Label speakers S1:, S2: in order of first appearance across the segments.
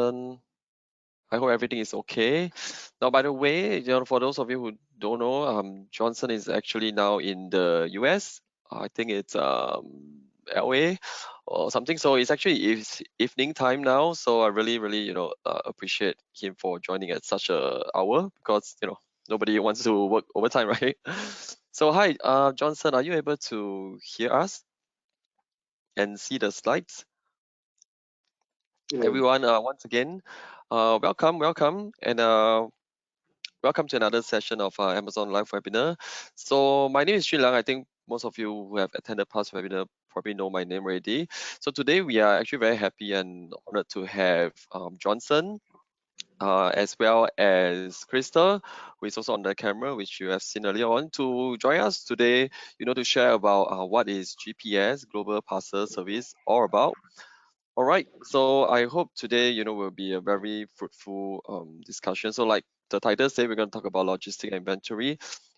S1: I hope everything is okay. Now, by the way, for those of you who don't know, Johnson is actually now in the US. I think it's LA or something. So it's actually evening time now. So I really, appreciate him for joining at such a hour because nobody wants to work overtime, right? So hi, Johnson, are you able to hear us and see the slides?
S2: Yeah.
S1: Everyone, once again, welcome, and welcome to another session of Amazon Live webinar. So my name is Sri Lang. I think most of you who have attended past webinar probably know my name already. So today we are actually very happy and honored to have Johnson, as well as Krista, who is also on the camera, which you have seen earlier on, to join us today, to share about what is GPS, Global Parcel Service, all about. All right, so I hope today, will be a very fruitful discussion. So like the title say, we're going to talk about logistic and inventory.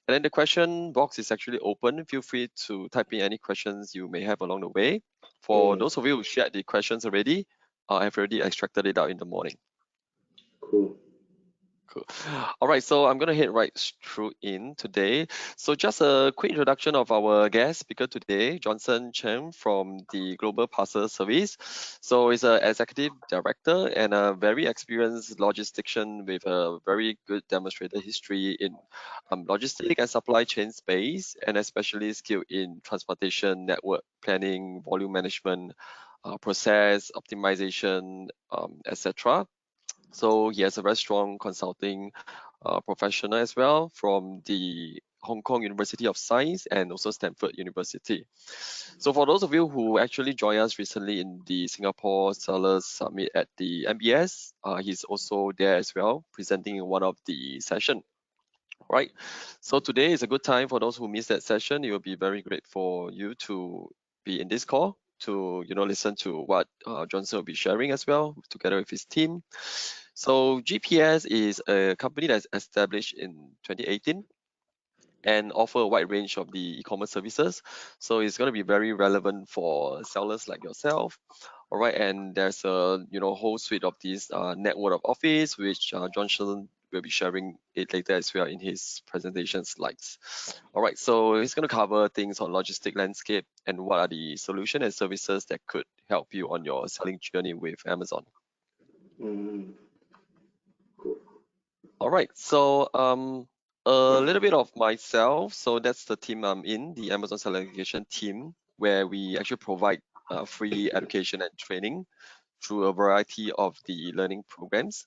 S1: And then the question box is actually open. Feel free to type in any questions you may have along the way. For those of you who shared the questions already, I've already extracted it out in the morning.
S2: Cool.
S1: Cool. All right, so I'm gonna head right through in today. So just a quick introduction of our guest speaker today, Johnson Chen from the Global Parcel Service. So he's an executive director and a very experienced logistician with a very good demonstrated history in logistic and supply chain space, and especially skilled in transportation network planning, volume management, process optimization, etc. So he has a very strong consulting professional as well from the Hong Kong University of Science and also Stanford University. So for those of you who actually joined us recently in the Singapore Sellers Summit at the MBS, he's also there as well, presenting in one of the session. Right. So today is a good time for those who missed that session. It will be very great for you to be in this call to listen to what Johnson will be sharing as well together with his team. So GPS is a company that's established in 2018 and offer a wide range of the e-commerce services. So it's going to be very relevant for sellers like yourself. All right, and there's a whole suite of these network of office, which Johnson will be sharing it later as well in his presentation slides. All right, so he's going to cover things on logistic landscape and what are the solutions and services that could help you on your selling journey with Amazon.
S2: Cool.
S1: All right, so a little bit of myself. So that's the team I'm in, the Amazon Seller Education team, where we actually provide free education and training through a variety of the learning programs.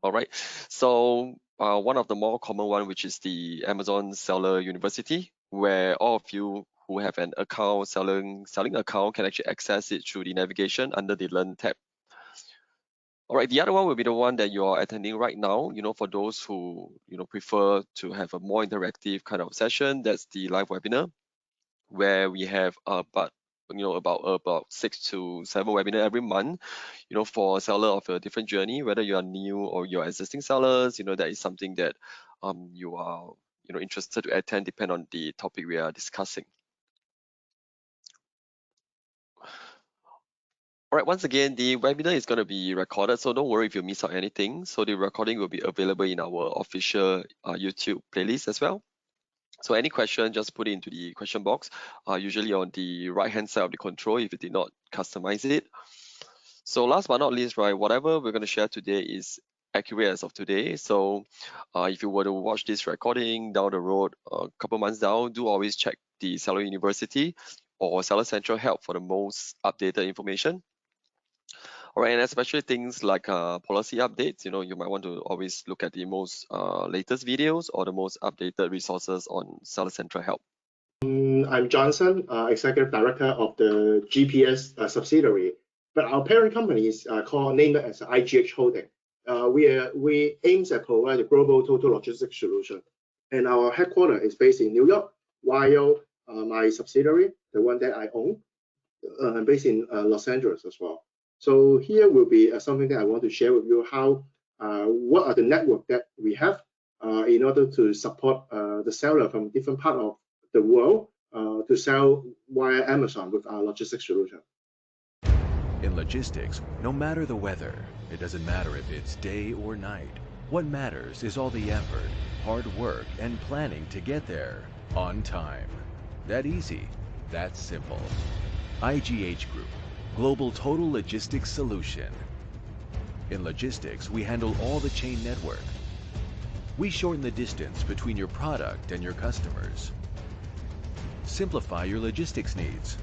S1: All right, so one of the more common one, which is the Amazon Seller University, where all of you who have an account, selling account, can actually access it through the navigation under the Learn tab. All right, the other one will be the one that you are attending right now. For those who prefer to have a more interactive kind of session, that's the live webinar, where we have about 6 to 7 webinars every month. For a seller of a different journey, whether you are new or you're existing sellers, that is something that you are interested to attend, depend on the topic we are discussing. All right, once again, the webinar is going to be recorded, so don't worry if you miss out anything. So the recording will be available in our official YouTube playlist as well. So any question, just put it into the question box, usually on the right-hand side of the control if you did not customize it. So last but not least, right, whatever we're going to share today is accurate as of today. So if you were to watch this recording down the road, a couple months down, do always check the Seller University or Seller Central Help for the most updated information. All right, and especially things like policy updates, you might want to always look at the most latest videos or the most updated resources on Seller Central Help.
S2: I'm Johnson, Executive Director of the GPS subsidiary, but our parent company is named as IGH Holding. We aim at provide a global total logistics solution, and our headquarters is based in New York, while my subsidiary, the one that I own, I'm based in Los Angeles as well. So here will be something that I want to share with you how what are the network that we have in order to support the seller from different part of the world to sell via Amazon with our logistics solution.
S3: In logistics, no matter the weather, it doesn't matter if it's day or night. What matters is all the effort, hard work, and planning to get there on time. That easy, that simple. IGH Group, Global Total Logistics Solution. In logistics, we handle all the chain network. We shorten the distance between your product and your customers. Simplify your logistics needs.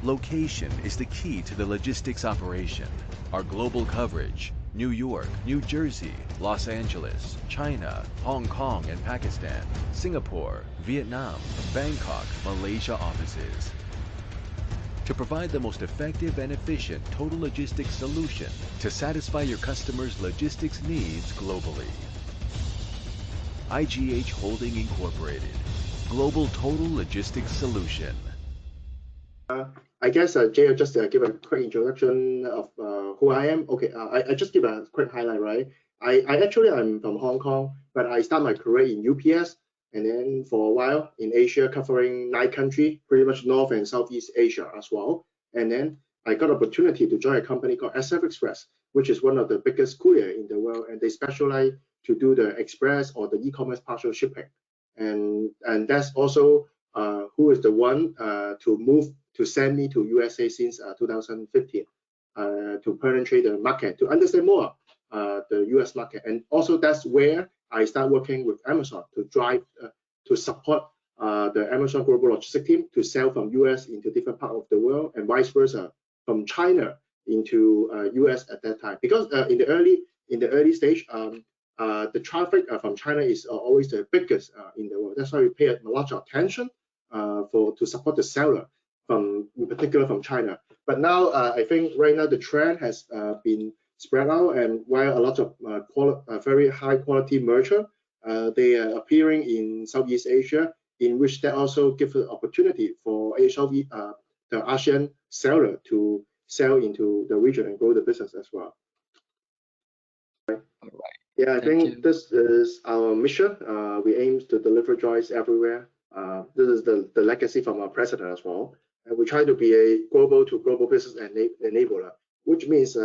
S3: Location is the key to the logistics operation. Our global coverage, New York, New Jersey, Los Angeles, China, Hong Kong and Pakistan, Singapore, Vietnam, Bangkok, Malaysia offices. To provide the most effective and efficient total logistics solution to satisfy your customers' logistics needs globally. IGH Holding Incorporated, Global Total Logistics Solution.
S2: I guess Jay will just give a quick introduction of who I am. Okay, I just give a quick highlight, right? I'm from Hong Kong, but I started my career in UPS, and then for a while in Asia, covering 9 countries, pretty much North and Southeast Asia as well. And then I got opportunity to join a company called SF Express, which is one of the biggest courier in the world, and they specialize to do the express or the e-commerce partial shipping. And that's also who is the one to send me to USA since 2015 to penetrate the market, to understand more the US market. And also that's where I start working with Amazon to drive, to support the Amazon Global Logistics team to sell from US into different parts of the world and vice versa from China into US at that time. Because in the early stage, the traffic from China is always the biggest in the world. That's why we pay a lot of attention to support the seller in particular from China. But now I think right now the trend has been spread out, and while a lot of very high quality merchant they are appearing in Southeast Asia, in which that also gives an opportunity for the ASEAN seller to sell into the region and grow the business as well.
S1: All right.
S2: Yeah, I think this is our mission. We aim to deliver joys everywhere. This is the legacy from our president as well. And we try to be a global to global business enabler, which means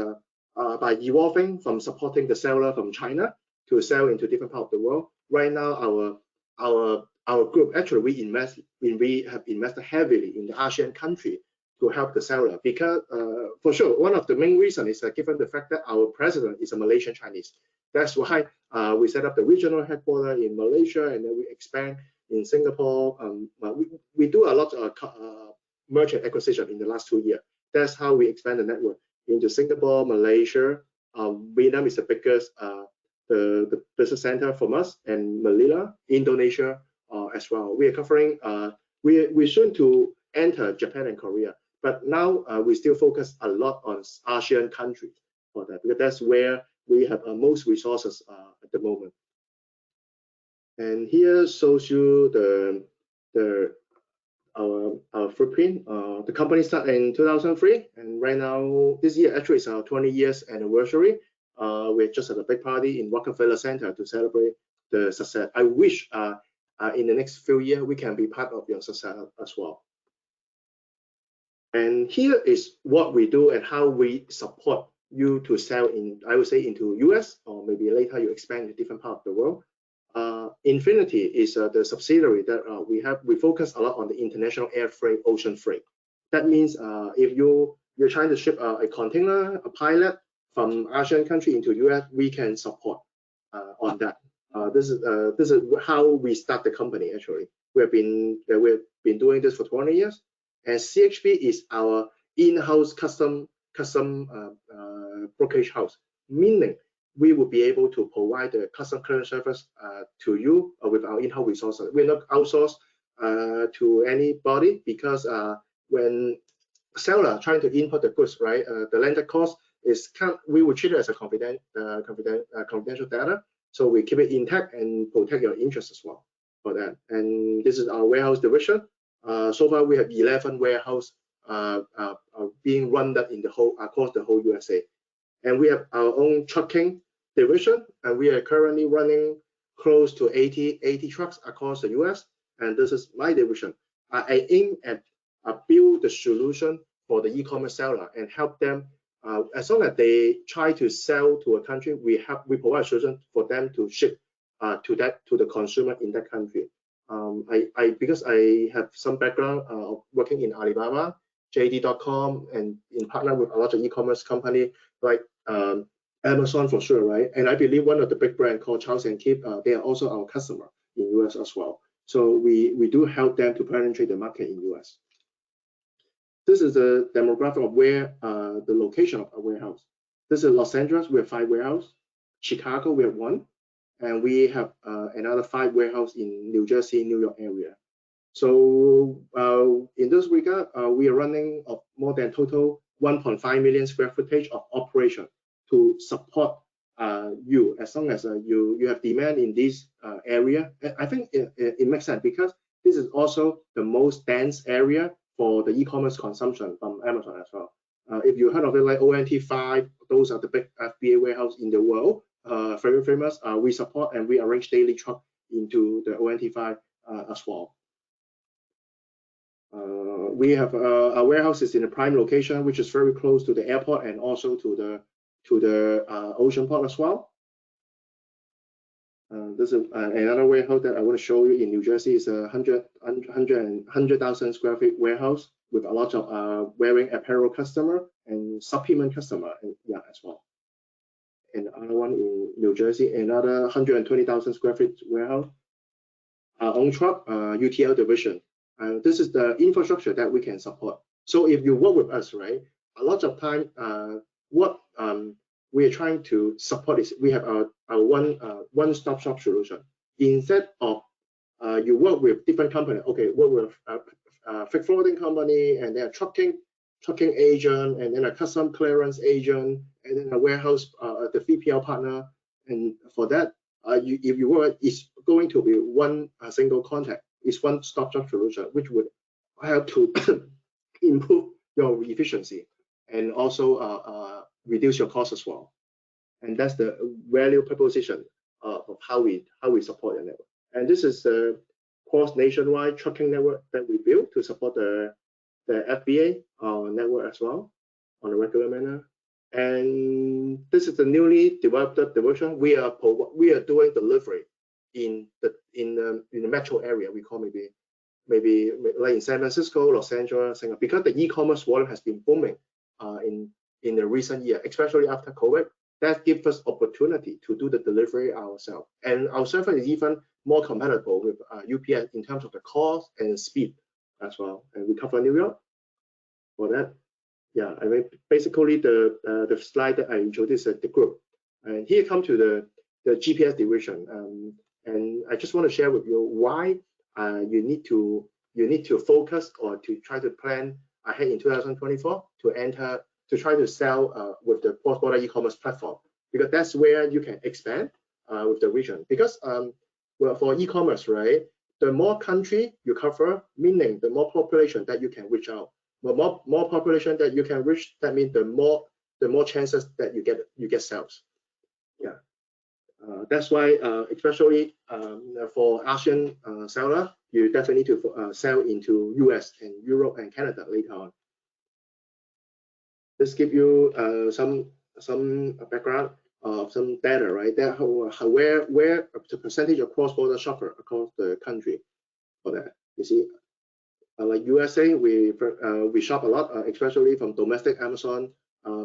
S2: by evolving from supporting the seller from China to sell into different parts of the world. Right now, our group actually we have invested heavily in the ASEAN country to help the seller, because for sure one of the main reasons is given the fact that our president is a Malaysian Chinese. That's why we set up the regional headquarters in Malaysia, and then we expand in Singapore. We do a lot of merchant acquisition in the last 2 years. That's how we expand the network into Singapore, Malaysia. Vietnam is the biggest the business center from us, and Manila, Indonesia as well. We are covering. We're soon to enter Japan and Korea, but now we still focus a lot on ASEAN countries for that, because that's where we have most resources at the moment. And here shows you our footprint. The company started in 2003, and right now this year actually is our 20 years anniversary. We just had a big party in Rockefeller Center to celebrate the success. I wish in the next few years we can be part of your success as well. And here is what we do and how we support you to sell in, I would say, into US, or maybe later you expand to different parts of the world. Infinity is the subsidiary that we focus a lot on the international air freight, ocean freight. That means if you're trying to ship a container, a pilot from ASEAN country into US, we can support on that. This is how we start the company. Actually, we've been doing this for 20 years, and CHP is our in-house custom brokerage house, meaning we will be able to provide the custom clearance service to you with our in-house resources. We're not outsourced to anybody, because when seller trying to import the goods, right, the landed cost is we will treat it as a confidential data, so we keep it intact and protect your interest as well for that. And this is our warehouse division. So far we have 11 warehouse being run that in the whole across the whole USA. And we have our own trucking division, and we are currently running close to 80 trucks across the US. And this is my division. I aim at build the solution for the e-commerce seller and help them As long as they try to sell to a country, we provide a solution for them to ship to the consumer in that country. Because I have some background of working in Alibaba, JD.com, and in partner with a lot of e-commerce company like Amazon for sure, right? And I believe one of the big brands called Charles and Keith, they are also our customer in US as well. So we do help them to penetrate the market in US. This is the demographic of where the location of a warehouse. This is Los Angeles, we have 5 warehouses. Chicago, we have 1. And we have another 5 warehouses in New Jersey, New York area. So in this regard, we are running more than total 1.5 million square footage of operation to support you as long as you have demand in this area. I think it makes sense because this is also the most dense area for the e-commerce consumption from Amazon as well. If you heard of it, like ONT5, those are the big FBA warehouse in the world, very famous. We support and we arrange daily truck into the ONT5 as well. We have our warehouses in a prime location, which is very close to the airport and also to the ocean port as well. This is another warehouse that I want to show you in New Jersey. It's a 100,000 square feet warehouse with a lot of wearing apparel customer and supplement customer, and yeah, as well. And another one in New Jersey, another 120,000 square feet warehouse. Our own truck, UTL division. This is the infrastructure that we can support. So if you work with us, right, a lot of time, what we are trying to support is we have our one-stop shop solution. Instead of you work with different company, okay, work with a freight forwarding company, and then a trucking agent, and then a custom clearance agent, and then a warehouse, the 3PL partner. And for that, if you work, it's going to be one single contact. It's one-stop shop solution, which would help to improve your efficiency and also reduce your cost as well. And that's the value proposition of how we support the network. And this is the cross nationwide trucking network that we built to support the FBA network as well on a regular manner. And this is the newly developed division. We are doing delivery in the metro area. We call maybe like in San Francisco, Los Angeles, Singapore, because the e-commerce volume has been booming in the recent year, especially after COVID. That gives us opportunity to do the delivery ourselves, and our service is even more compatible with UPS in terms of the cost and speed as well. And we cover New York for that. Yeah, I mean basically the slide that I introduced the group, and here come to the GPS division, and I just want to share with you why you need to focus or to try to plan ahead in 2024 to try to sell with the cross-border e-commerce platform, because that's where you can expand with the region. Because well, for e-commerce, right, the more country you cover, meaning the more population that you can reach out. The more population that you can reach, that means the more chances that you get sales. Yeah, that's why especially for Asian seller, you definitely need to sell into US and Europe and Canada later on. This give you some background of some data, right? That where the percentage of cross-border shopper across the country for that. You see, like USA, we shop a lot, especially from domestic Amazon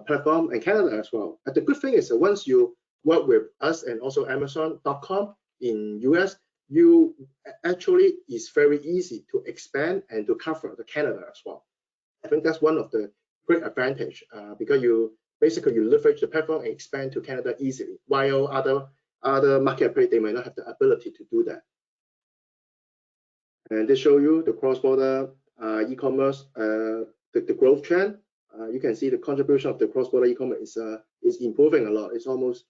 S2: platform, and Canada as well. But the good thing is that once you work with us and also Amazon.com in US, you actually is very easy to expand and to cover the Canada as well. I think that's one of the great advantage because you basically leverage the platform and expand to Canada easily, while other marketplace they may not have the ability to do that. And this show you the cross-border e-commerce, the growth trend. You can see the contribution of the cross-border e-commerce is improving a lot. It's almost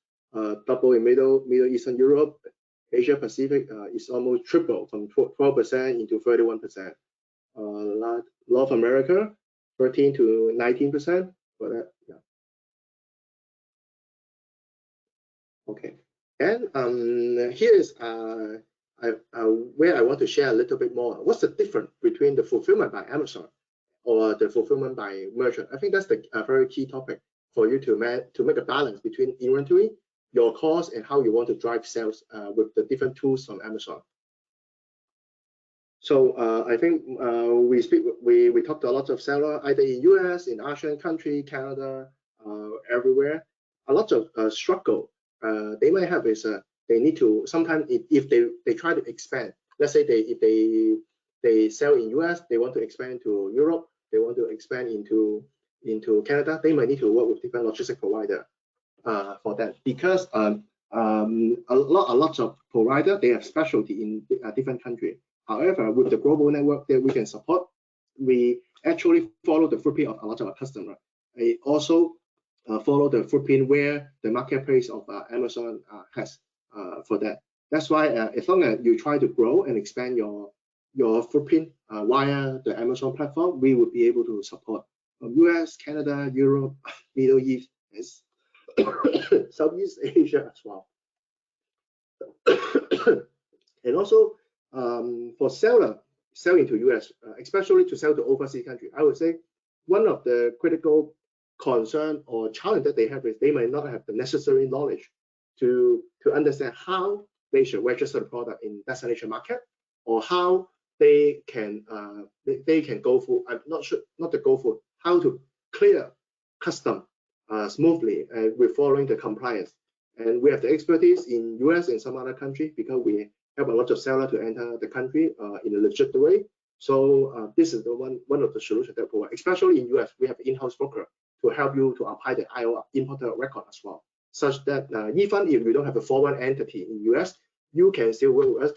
S2: double in Middle Eastern Europe. Asia Pacific is almost triple from 12% into 31%. North America, 13 to 19% for that. Yeah. Okay. And here is where I want to share a little bit more. What's the difference between the fulfillment by Amazon or the fulfillment by merchant? I think that's the very key topic. for you to make a balance between inventory, your cost, and how you want to drive sales with the different tools from Amazon. So I think we talked to a lot of sellers either in US, in Asian country, Canada, everywhere. A lot of struggle they might have is they need to sometimes if they try to expand. Let's say if they sell in US, they want to expand to Europe, they want to expand into Canada, they might need to work with different logistic provider for that, because a lot of provider, they have specialty in different country. However, with the global network that we can support, we actually follow the footprint of a lot of our customers. We also follow the footprint where the marketplace of Amazon has for that. That's why as long as you try to grow and expand your footprint via the Amazon platform, we would be able to support US, Canada, Europe, Middle East, Southeast Asia as well. And also for selling to US, especially to sell to overseas country, I would say one of the critical concern or challenge that they have is they might not have the necessary knowledge to understand how they should register the product in destination market, or how they can go for not to go for how to clear custom smoothly with following the compliance. And we have the expertise in US and some other country, because we help a lot of sellers to enter the country in a legit way. So this is the one of the solutions that provide, especially in US, we have in-house broker to help you to apply the IOR importer record as well, such that even if you don't have a foreign entity in US, you can still work with us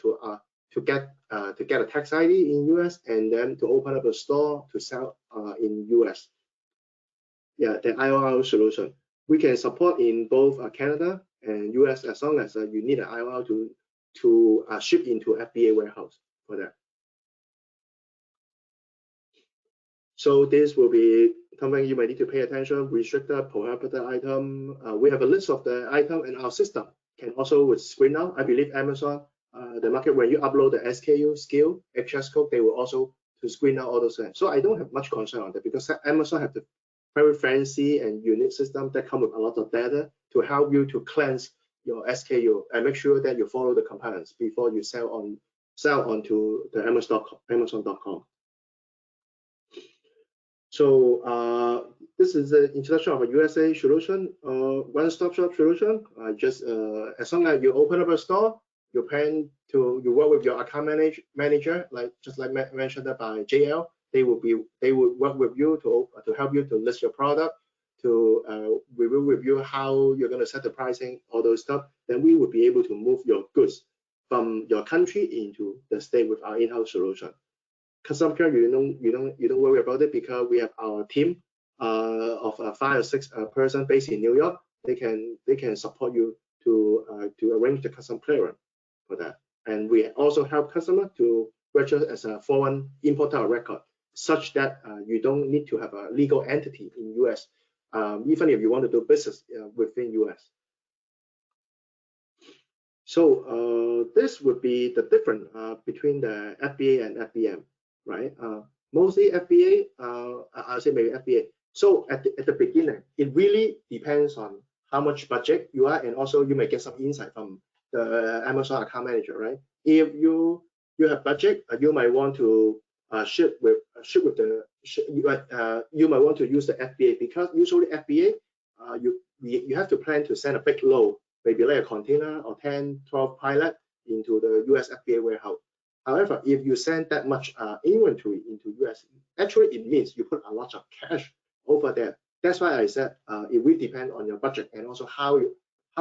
S2: to get a tax ID in US, and then to open up a store to sell in US. Yeah, the IOR solution. We can support in both Canada and US, as long as you need an IOR to ship into FBA warehouse for that. So this will be something you might need to pay attention. Restricted, prohibited item. We have a list of the item, and our system can also screen out. I believe Amazon, the market, when you upload the SKU, skill, HS code, they will also to screen out all those things. So I don't have much concern on that, because Amazon have the very fancy and unique system that come with a lot of data to help you to cleanse your SKU and make sure that you follow the compliance before you sell onto the Amazon.com. So this is the introduction of a USA solution, one-stop shop solution. Just as long as you open up a store, you work with your account manager, just like mentioned by JL. They will work with you to help you to list your product, to review with you how you're going to set the pricing, all those stuff. Then we will be able to move your goods from your country into the state with our in-house solution. Custom care, you don't worry about it, because we have our team of 5 or 6 person based in New York. They can support you to arrange the custom clearance for that. And we also help customer to register as a foreign importer record, such that you don't need to have a legal entity in US, even if you want to do business within US. So this would be the difference between the FBA and FBM, right? Mostly FBA, I'll say maybe FBA. So at the beginning, it really depends on how much budget you are, and also you may get some insight from the Amazon account manager, right? If you have budget, you might want to you might want to use the FBA, because usually FBA, you have to plan to send a big load, maybe like a container or 10, 12 pallet into the US FBA warehouse. However, if you send that much inventory into US, actually it means you put a lot of cash over there. That's why I said it will depend on your budget, and also how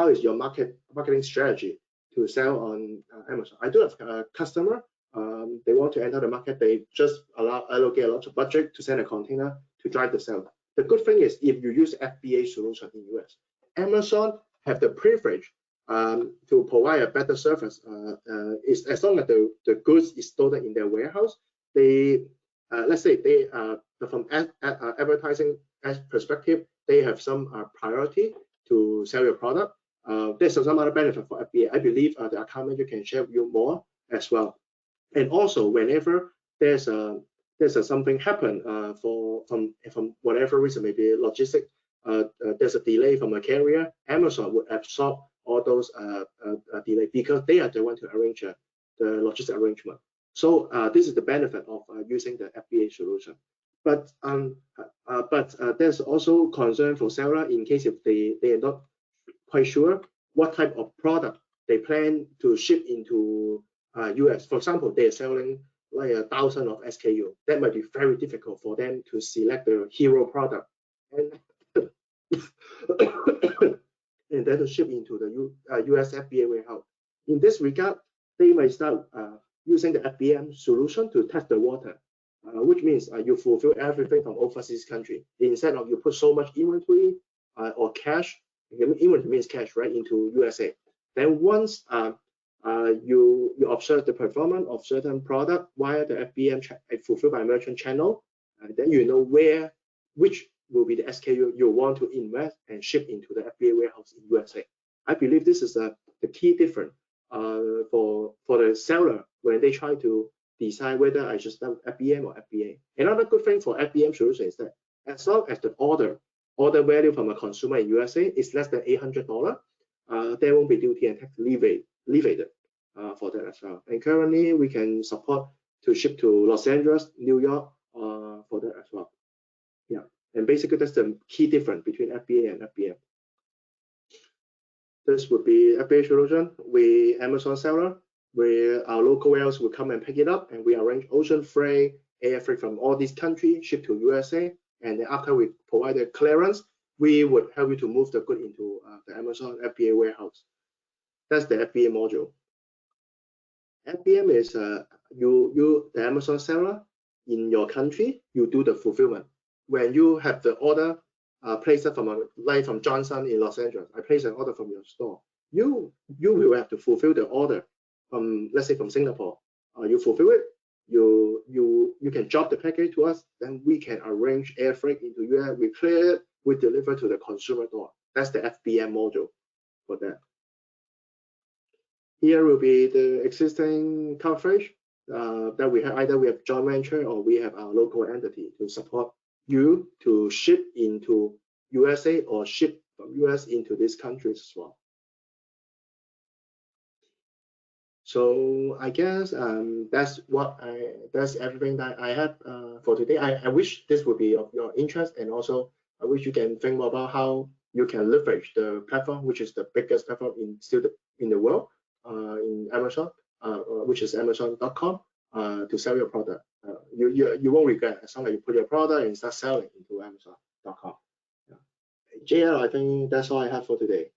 S2: is your marketing strategy to sell on Amazon. I do have a customer. They want to enter the market. They just allocate a lot of budget to send a container to drive the sale. The good thing is, if you use FBA solution in US, Amazon have the privilege to provide a better service. Is as long as the goods is stored in their warehouse, they let's say they from advertising perspective, they have some priority to sell your product. There's some other benefit for FBA. I believe the account manager can share with you more as well. And also, whenever there's something happen from whatever reason, maybe logistic there's a delay from a carrier, Amazon would absorb all those delay because they are the one to arrange the logistic arrangement. So this is the benefit of using the FBA solution. But there's also concern for seller in case if they are not quite sure what type of product they plan to ship into US. For example, they are selling like 1,000 of SKU. That might be very difficult for them to select the hero product and and then to ship into the US FBA warehouse. In this regard, they may start using the FBM solution to test the water, which means you fulfill everything from overseas country instead of you put so much inventory or cash. Inventory means cash, right, into USA. Then once you observe the performance of certain product via the FBM fulfilled by merchant channel, then you know which will be the SKU you want to invest and ship into the FBA warehouse in USA. I believe this is the key difference for the seller when they try to decide whether I should start FBM or FBA. Another good thing for FBM solution is that as long as the order value from a consumer in USA is less than $800, there won't be duty and tax levied for that as well. And currently we can support to ship to Los Angeles, New York for that as well. Yeah, and basically that's the key difference between FBA and FBM. This would be FBA solution. We Amazon seller, where our local warehouse will come and pick it up, and we arrange ocean freight, air freight from all these countries, ship to USA, and then after we provide the clearance, we would help you to move the good into the Amazon FBA warehouse. That's the FBA module. FBM is the Amazon seller in your country, you do the fulfillment. When you have the order placed from Johnson in Los Angeles, I place an order from your store. You will have to fulfill the order from, let's say, from Singapore. You fulfill it. You can drop the package to us. Then we can arrange air freight into US. We clear it. We deliver to the consumer door. That's the FBM module for that. Here will be the existing coverage that we have. Either we have joint venture or we have our local entity to support you to ship into USA or ship from US into these countries as well. So I guess that's everything that I have for today. I wish this would be of your interest, and also I wish you can think more about how you can leverage the platform, which is the biggest platform in the world, in Amazon, which is Amazon.com, to sell your product. You won't regret as long as you put your product and start selling into Amazon.com. Yeah. JL, I think that's all I have for today.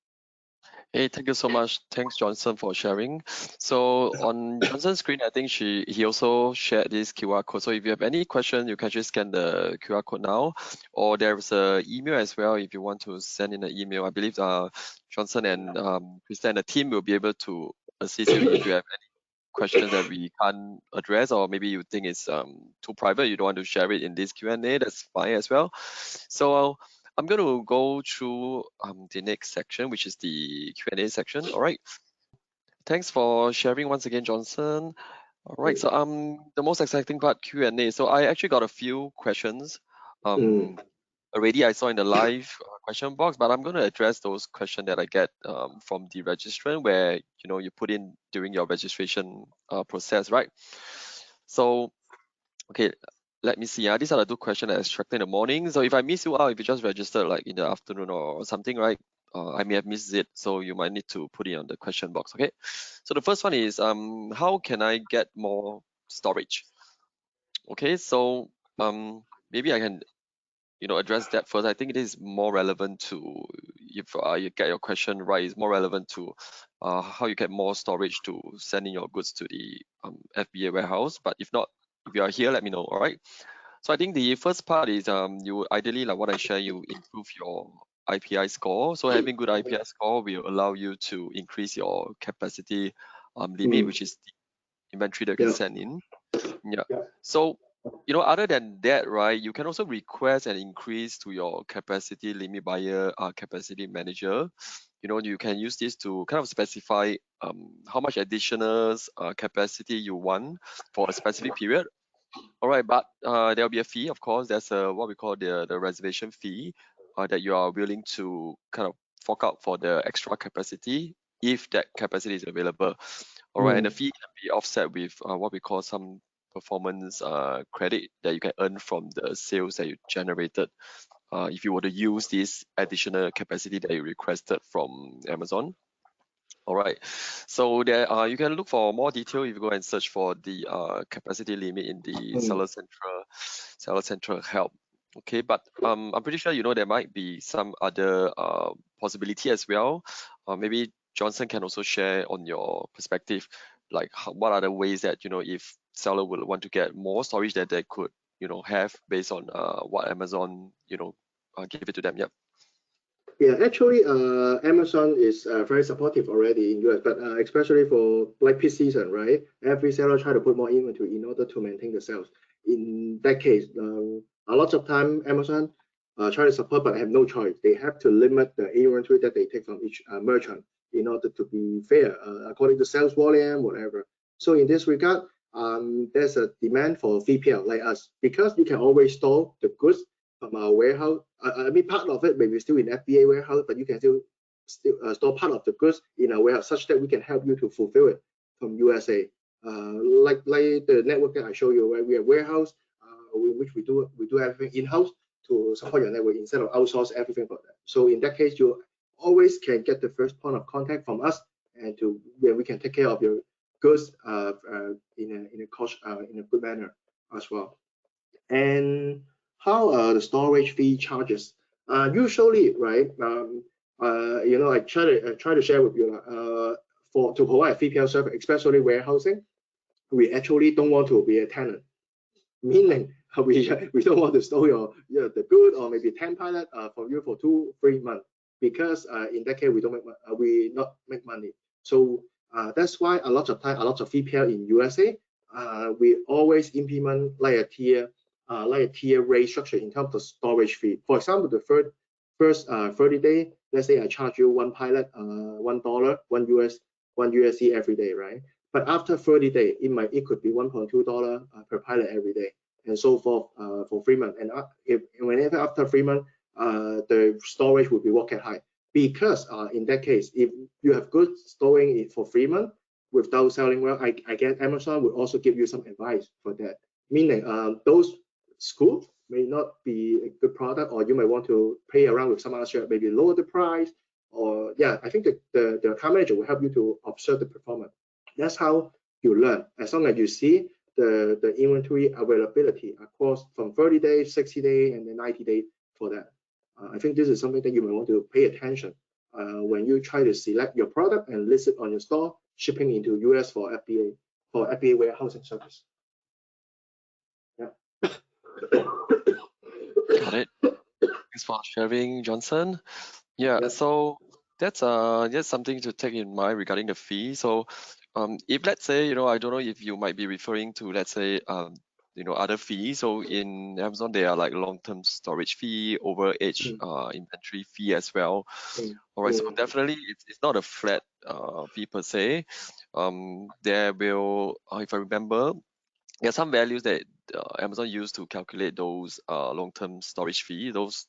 S1: Hey, thank you so much. Thanks, Johnson, for sharing. So on Johnson's screen, I think he also shared this QR code. So if you have any question, you can just scan the QR code now, or there's an email as well if you want to send in an email. I believe Johnson and Krista and the team will be able to assist you if you have any questions that we can't address, or maybe you think it's too private, you don't want to share it in this Q&A, that's fine as well. So I'm going to go through the next section, which is the Q&A section. All right. Thanks for sharing once again, Johnson. All right. So the most exciting part, Q&A. So I actually got a few questions already. I saw in the live question box, but I'm going to address those questions that I get from the registrant, where you put in during your registration process, right? So okay. Let me see. These are the two questions that I extracted in the morning. So if I miss you out, if you just registered like in the afternoon or something, right? I may have missed it, so you might need to put it on the question box. Okay. So the first one is how can I get more storage? Okay. So maybe I can address that first. I think it is more relevant to, if you get your question right, it's more relevant to how you get more storage to send in your goods to the FBA warehouse. But if not, if you are here, let me know. All right. So I think the first part is you ideally, like what I share, you improve your IPI score. So having good IPI score will allow you to increase your capacity limit, which is the inventory that you can send in. Yeah. So other than that, right, you can also request an increase to your capacity limit via capacity manager. You can use this to kind of specify how much additional capacity you want for a specific period. All right, but there'll be a fee, of course. There's what we call the reservation fee. that you are willing to kind of fork out for the extra capacity if that capacity is available. All right, and the fee can be offset with what we call some performance credit that you can earn from the sales that you generated if you were to use this additional capacity that you requested from Amazon. All right, so there you can look for more detail if you go and search for the capacity limit in the Seller Central help. Okay, but I'm pretty sure you know there might be some other possibility as well. Maybe Johnson can also share on your perspective, like what are the ways that if seller will want to get more storage that they could have based on what Amazon give it to them. Yep.
S2: Yeah, actually, Amazon is very supportive already in US, but especially for like peak season, right? Every seller try to put more inventory in order to maintain the sales. In that case, a lot of time Amazon try to support, but have no choice. They have to limit the inventory that they take from each merchant in order to be fair, according to sales volume, whatever. So in this regard, there's a demand for 3PL like us because you can always store the goods from our warehouse. I mean, part of it maybe still in FBA warehouse, but you can still store part of the goods in a warehouse such that we can help you to fulfill it from USA. Like the network that I show you, where we have warehouse, which we do everything in-house to support your network instead of outsource everything for that. So in that case, you always can get the first point of contact from us, and where we can take care of your goods in a good manner as well. And how the storage fee charges? Usually, right? I try to share with you. For to provide a 3PL service, especially warehousing, we actually don't want to be a tenant. Meaning, we don't want to store the good or maybe 10 pallet for you for 2-3 months, because in that case we not make money. So that's why a lot of time, a lot of 3PL in USA, we always implement like a tier rate structure in terms of storage fee. For example, the first 30 day, let's say I charge you one pallet, $1, one USD every day, right? But after 30 days, it could be $1.2 per pallet every day, and so forth for 3 months. And whenever after 3 months, the storage will be rocket high, because in that case, if you have goods storing it for 3 months without selling well, I guess Amazon will also give you some advice for that. Meaning, those goods may not be a good product, or you may want to play around with some other share, maybe lower the price, or yeah, I think the account manager will help you to observe the performance. That's how you learn. As long as you see the inventory availability across from 30 days, 60 days, and then 90 days for that. I think this is something that you may want to pay attention when you try to select your product and list it on your store, shipping into US for FBA warehousing service. Yeah.
S1: Got it. Thanks for sharing, Johnson. Yeah, so that's something to take in mind regarding the fee. So if let's say, I don't know if you might be referring to, let's say, other fees. So in Amazon, there are like long-term storage fee, overage inventory fee as well. All right, so definitely it's not a flat fee per se. There will, if I remember, there are some values that Amazon use to calculate those long-term storage fee, those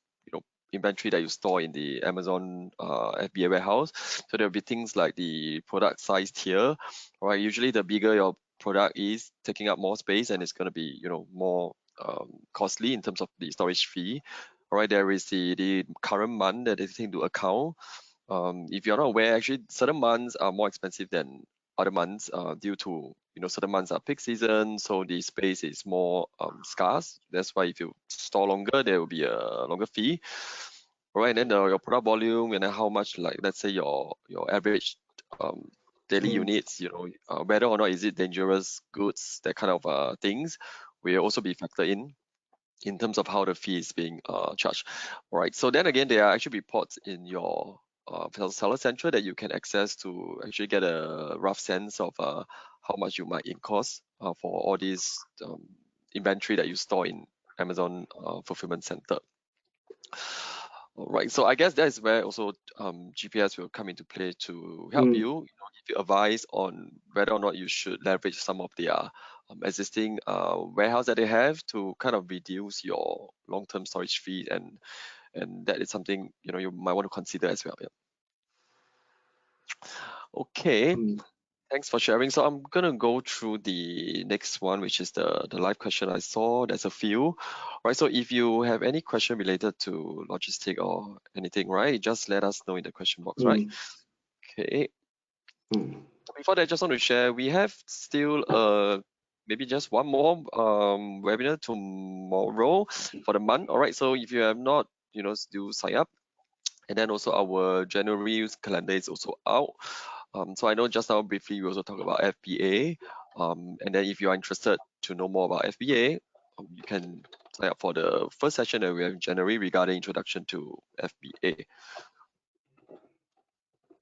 S1: inventory that you store in the Amazon FBA warehouse. So there'll be things like the product size tier, right? Usually the bigger your product is, taking up more space, and it's going to be more costly in terms of the storage fee. All right, there is the current month that is taken into account. If you're not aware, actually certain months are more expensive than other months due to certain months are peak season, so the space is more scarce. That's why if you store longer, there will be a longer fee. All right, and then your product volume, and then how much, like let's say your average daily units, whether or not is it dangerous goods, that kind of things will also be factored in terms of how the fee is being charged. All right, so then again, there are actually reports in your Seller Central that you can access to actually get a rough sense of how much you might cost for all these inventory that you store in Amazon fulfillment center. All right, so I guess that is where also GPS will come into play to help you, give you advice on whether or not you should leverage some of their existing warehouse that they have to kind of reduce your long-term storage fee, and and that is something you might want to consider as well. Yeah. Okay. Thanks for sharing. So I'm gonna go through the next one, which is the live question I saw. There's a few, right? So if you have any question related to logistic or anything, right, just let us know in the question box, right? Okay. Before that, I just want to share, we have still maybe just one more webinar tomorrow for the month. All right. So if you have not, still sign up. And then also our January calendar is also out. So I know just now briefly we also talked about FBA. And then if you are interested to know more about FBA, you can sign up for the first session that we have in January regarding introduction to FBA.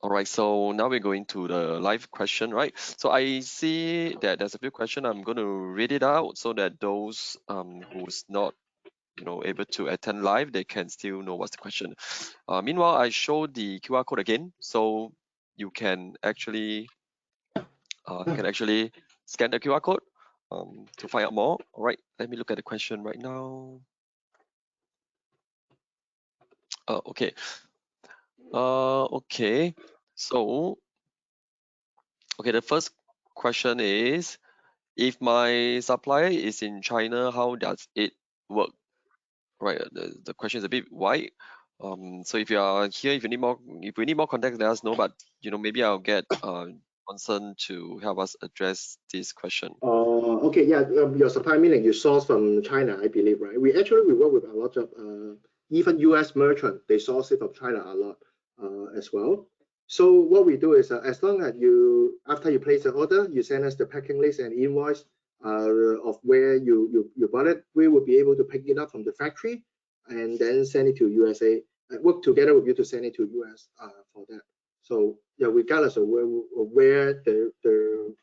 S1: All right, so now we're going to the live question, right? So I see that there's a few questions. I'm going to read it out so that those who's not able to attend live, they can still know what's the question. Meanwhile, I show the QR code again, so you can actually scan the QR code to find out more. All right, let me look at the question right now. Okay. Okay. So, okay, the first question is, if my supplier is in China, how does it work? Right, the question is a bit wide. So if you are here, if we need more context, let us know. But maybe I'll get Johnson to help us address this question.
S2: Okay, yeah, your supply meaning you source from China, I believe, right? We work with a lot of even US merchant, they source it from China a lot as well. So what we do is as long as after you place the order, you send us the packing list and invoice of where you bought it, we will be able to pick it up from the factory and then send it to USA. Work together with you to send it to US for that. So yeah, regardless of where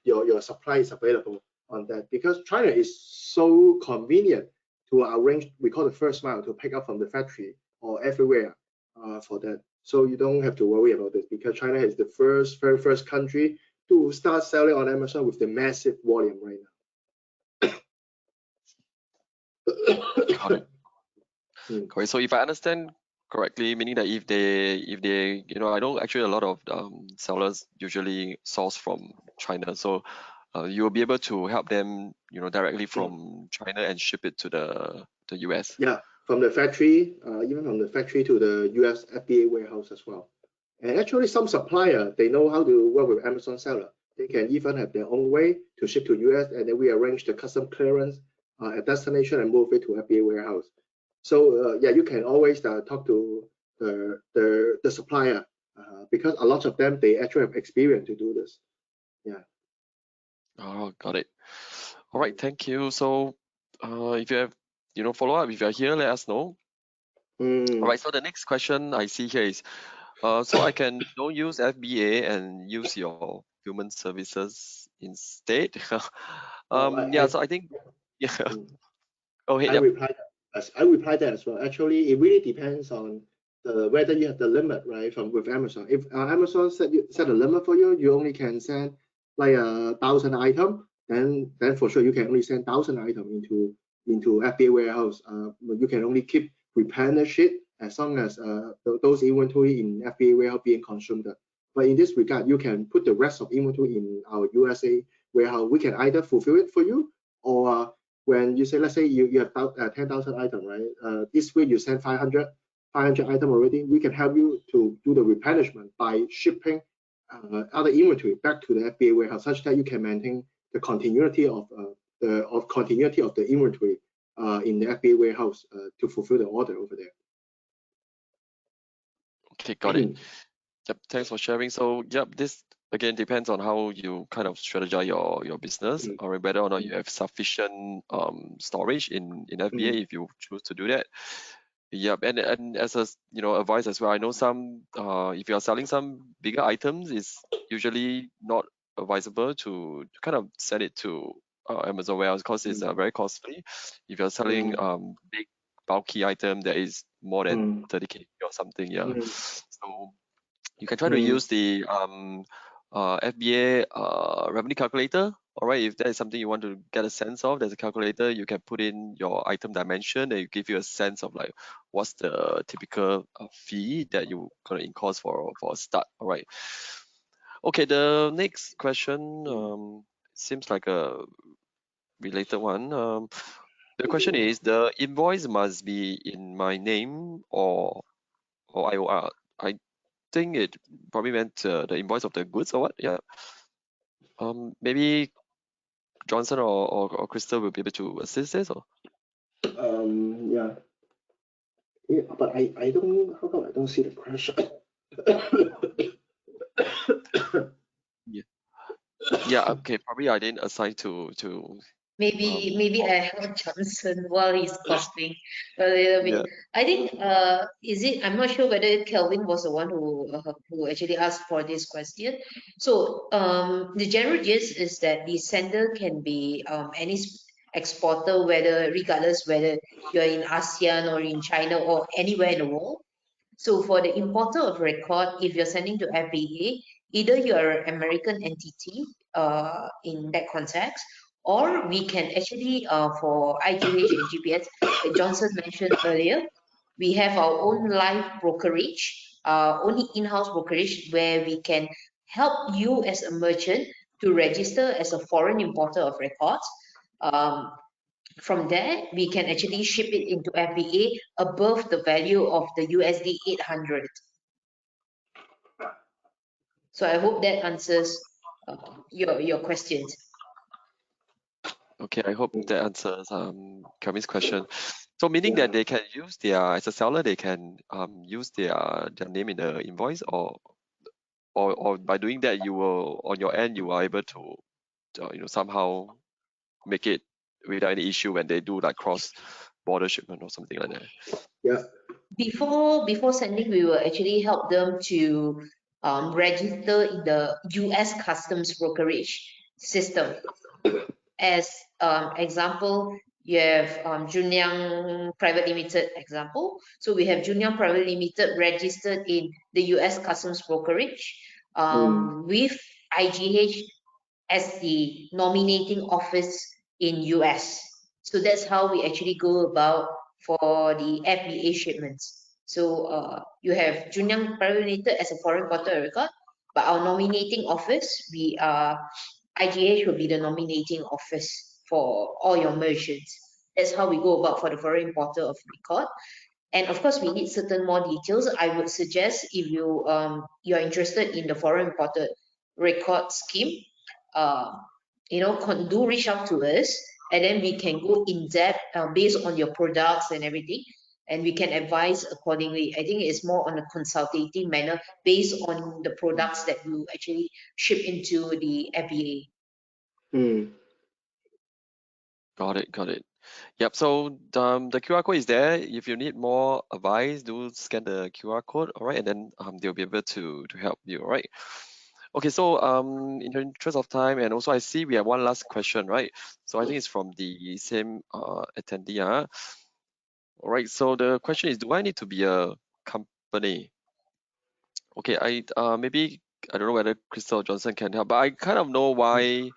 S2: your supply is available on that, because China is so convenient to arrange, we call the first mile, to pick up from the factory or everywhere for that. So you don't have to worry about this, because China is the very first country to start selling on Amazon with the massive volume right now.
S1: Got it. Correct. So if I understand correctly, meaning that if they, I know actually a lot of sellers usually source from China, so you will be able to help them, directly from China and ship it to the US.
S2: Yeah, from the factory, even from the factory to the US FBA warehouse as well. And actually, some supplier, they know how to work with Amazon seller. They can even have their own way to ship to US, and then we arrange the custom clearance at destination and move it to FBA warehouse. So yeah, you can always talk to the supplier because a lot of them, they actually have experience to do this. Yeah.
S1: Oh, got it. All right, thank you. So if you have, follow up, if you're here, let us know. All right, so the next question I see here is, so I can use FBA and use your human services instead. Yeah, so I think, yeah, go ahead.
S2: I reply that as well. Actually, it really depends on whether you have the limit, right, from with Amazon. If Amazon set a limit for you, you only can send like 1,000 item, then for sure you can only send 1,000 item into FBA warehouse. You can only keep replenish it as long as those inventory in FBA warehouse being consumed. But in this regard, you can put the rest of inventory in our USA warehouse. We can either fulfill it for you, or when you say, let's say you have 10,000 items, right? This week you send 500 item already. We can help you to do the replenishment by shipping other inventory back to the FBA warehouse, such that you can maintain the continuity of the inventory in the FBA warehouse to fulfill the order over there.
S1: Okay, got it. Yep, thanks for sharing. So, yep, this again depends on how you kind of strategize your business, or whether or not you have sufficient storage in FBA if you choose to do that. Yep, and as a advice as well, I know some if you are selling some bigger items, it's usually not advisable to kind of send it to Amazon warehouse, because it's very costly. If you're selling big bulky item that is more than 30 kg or something, yeah. So you can try to use the FBA revenue calculator, All right, if that is something you want to get a sense of, there's a calculator. You can put in your item dimension, and it give you a sense of like what's the typical fee that you gonna incur for a start. All right. Okay, the next question seems like a related one. The question is, the invoice must be in my name or IOR. I think it probably meant the invoice of the goods or what? Yeah. Maybe Johnson or Crystal will be able to assist this or
S2: Yeah. Yeah, but I don't, how come I don't see the question?
S1: yeah. Yeah, okay, probably I didn't assign to
S4: Maybe I heard Johnson while he's coughing a little
S1: yeah.
S4: bit. I think is it? I'm not sure whether Kelvin was the one who actually asked for this question. So the general gist is that the sender can be any exporter, whether regardless whether you're in ASEAN or in China or anywhere in the world. So for the importer of record, if you're sending to FBA, either you're an American entity in that context, or we can actually, for IGH and GPS, like Johnson mentioned earlier, we have our own live brokerage, only in-house brokerage, where we can help you as a merchant to register as a foreign importer of records. From there, we can actually ship it into FBA above the value of the USD 800. So I hope that answers your questions.
S1: Okay, I hope that answers Kelvin's question. So meaning that they can use their as a seller, they can use their name in the invoice or by doing that you will on your end you are able to somehow make it without any issue when they do like cross border shipment or something like that.
S2: Yeah.
S4: Before sending, we will actually help them to register in the US customs brokerage system. As example, you have Junyang Private Limited example. So we have Junyang Private Limited registered in the US customs brokerage with IGH as the nominating office in US. So that's how we actually go about for the FBA shipments. So you have Junyang Private Limited as a foreign porter record, but our nominating office, we are IGH will be the nominating office for all your merchants. That's how we go about for the foreign porter of record. And of course, we need certain more details. I would suggest if you're interested in the foreign imported record scheme, uh, do reach out to us, and then we can go in depth based on your products and everything, and we can advise accordingly. I think it's more on a consultative manner based on the products that you actually ship into the FBA.
S1: Got it. Yep. So the QR code is there. If you need more advice, do scan the QR code. All right, and then they'll be able to help you. All right. Okay. So in the interest of time, and also I see we have one last question, right? So I think it's from the same attendee. All right. So the question is, do I need to be a company? Okay. Maybe I don't know whether Crystal Johnson can help, but I kind of know why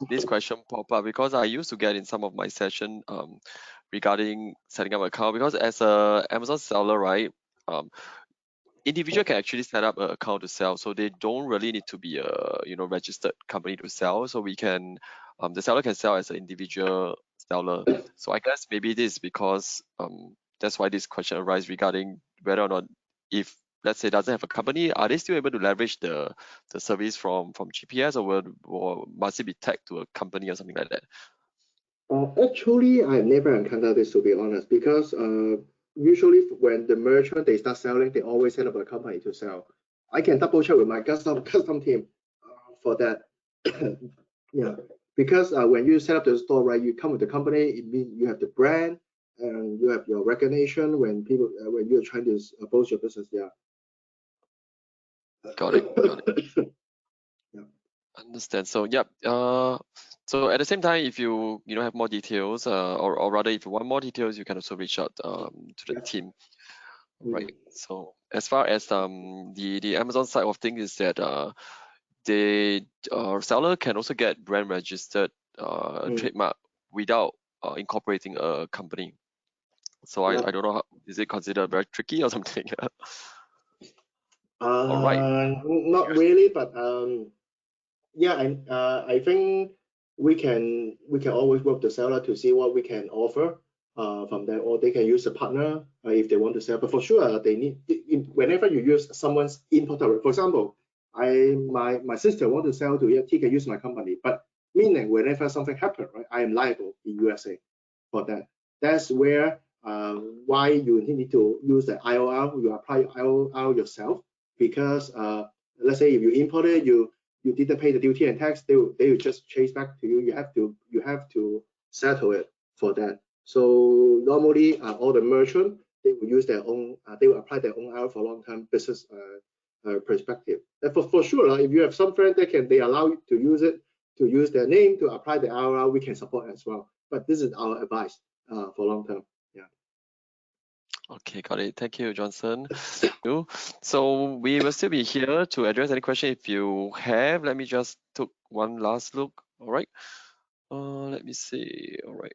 S1: this question pop up because I used to get in some of my session regarding setting up an account because as a Amazon seller, right, individual can actually set up an account to sell, so they don't really need to be a registered company to sell. So we can the seller can sell as an individual seller. So I guess maybe this is because that's why this question arises regarding whether or not if let's say doesn't have a company, are they still able to leverage the service from GPS or must it be tagged to a company or something like that?
S2: Actually, I've never encountered this, to be honest, because usually when the merchant they start selling, they always set up a company to sell. I can double check with my custom team for that. Yeah, because when you set up the store, right, you come with the company, it means you have the brand and you have your recognition when people when you're trying to boost your business. Yeah.
S1: Got it.
S2: Yeah.
S1: Understand. So yep. So at the same time, if you have more details, or rather, if you want more details, you can also reach out to the
S2: Yeah.
S1: team. Right. So as far as the Amazon side of things is that the seller can also get brand registered trademark without incorporating a company. So I don't know, is it considered very tricky or something? All right.
S2: Not really, but yeah, and I think we can always work the seller to see what we can offer from there, or they can use a partner if they want to sell. But for sure, they need whenever you use someone's import. For example, my sister want to sell to it, he can use my company, but meaning whenever something happens, right, I am liable in USA for that. That's where why you need to use the IOR. You apply IOR yourself because let's say if you import it, you didn't pay the duty and tax, they will just chase back to you. You have to settle it for that. So normally all the merchant, they will use their own, they will apply their own IOR for long-term business perspective. And for sure, if you have some friend that they allow you to use it, to use their name to apply the IOR, we can support as well. But this is our advice for long term. Yeah.
S1: Okay, got it. Thank you, Johnson. So we will still be here to address any question if you have. Let me just take one last look. All right. Let me see. All right.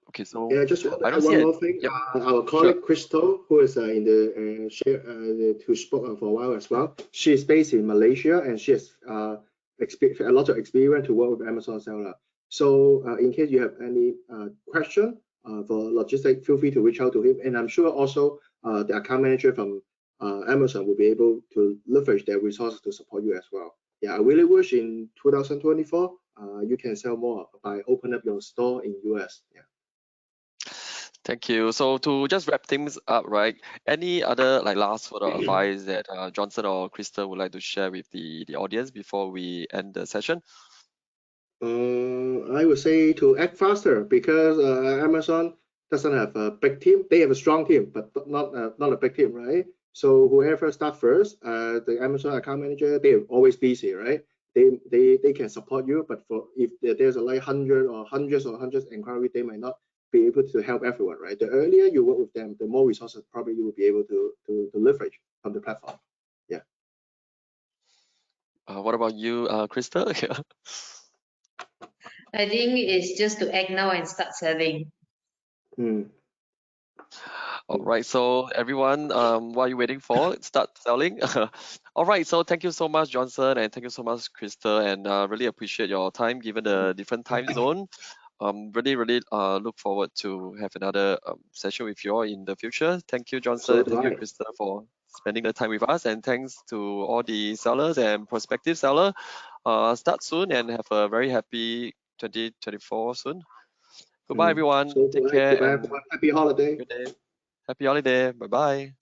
S1: Okay, so
S2: Yeah, just want to
S1: I don't
S2: add
S1: see
S2: one
S1: it.
S2: more thing.
S1: Yep,
S2: Our
S1: sure.
S2: colleague Crystal, who is in the share, who spoke for a while as well. She is based in Malaysia and she has a lot of experience to work with Amazon seller. So in case you have any question for logistics, feel free to reach out to him. And I'm sure also the account manager from Amazon will be able to leverage their resources to support you as well. Yeah, I really wish in 2024 you can sell more by opening up your store in US. Yeah.
S1: Thank you. So to just wrap things up, right? Any other like last further advice that Johnson or Krista would like to share with the audience before we end the session?
S2: I would say to act faster because Amazon doesn't have a big team. They have a strong team, but not a big team, right? So whoever start first, the Amazon account manager, they're always busy, right? They can support you, but for if there's like hundreds inquiry, they might not be able to help everyone, right? The earlier you work with them, the more resources probably you will be able to leverage from the platform. Yeah.
S1: What about you, Krista?
S4: I think it's just to act now and start selling.
S1: All right, so everyone, what are you waiting for? Start selling. All right, so thank you so much, Johnson, and thank you so much, Krista, and really appreciate your time given the different time zone. Really look forward to have another session with you all in the future. Thank you, Johnson,
S2: So
S1: and
S2: do
S1: thank you,
S2: I.
S1: Krista, for spending the time with us, and thanks to all the sellers and prospective seller. Start soon and have a very happy 2024 soon. Goodbye, everyone.
S2: So
S1: Take
S2: do I.
S1: care
S2: Goodbye,
S1: and
S2: everyone. Happy holiday.
S1: good day. Happy holiday. Bye bye.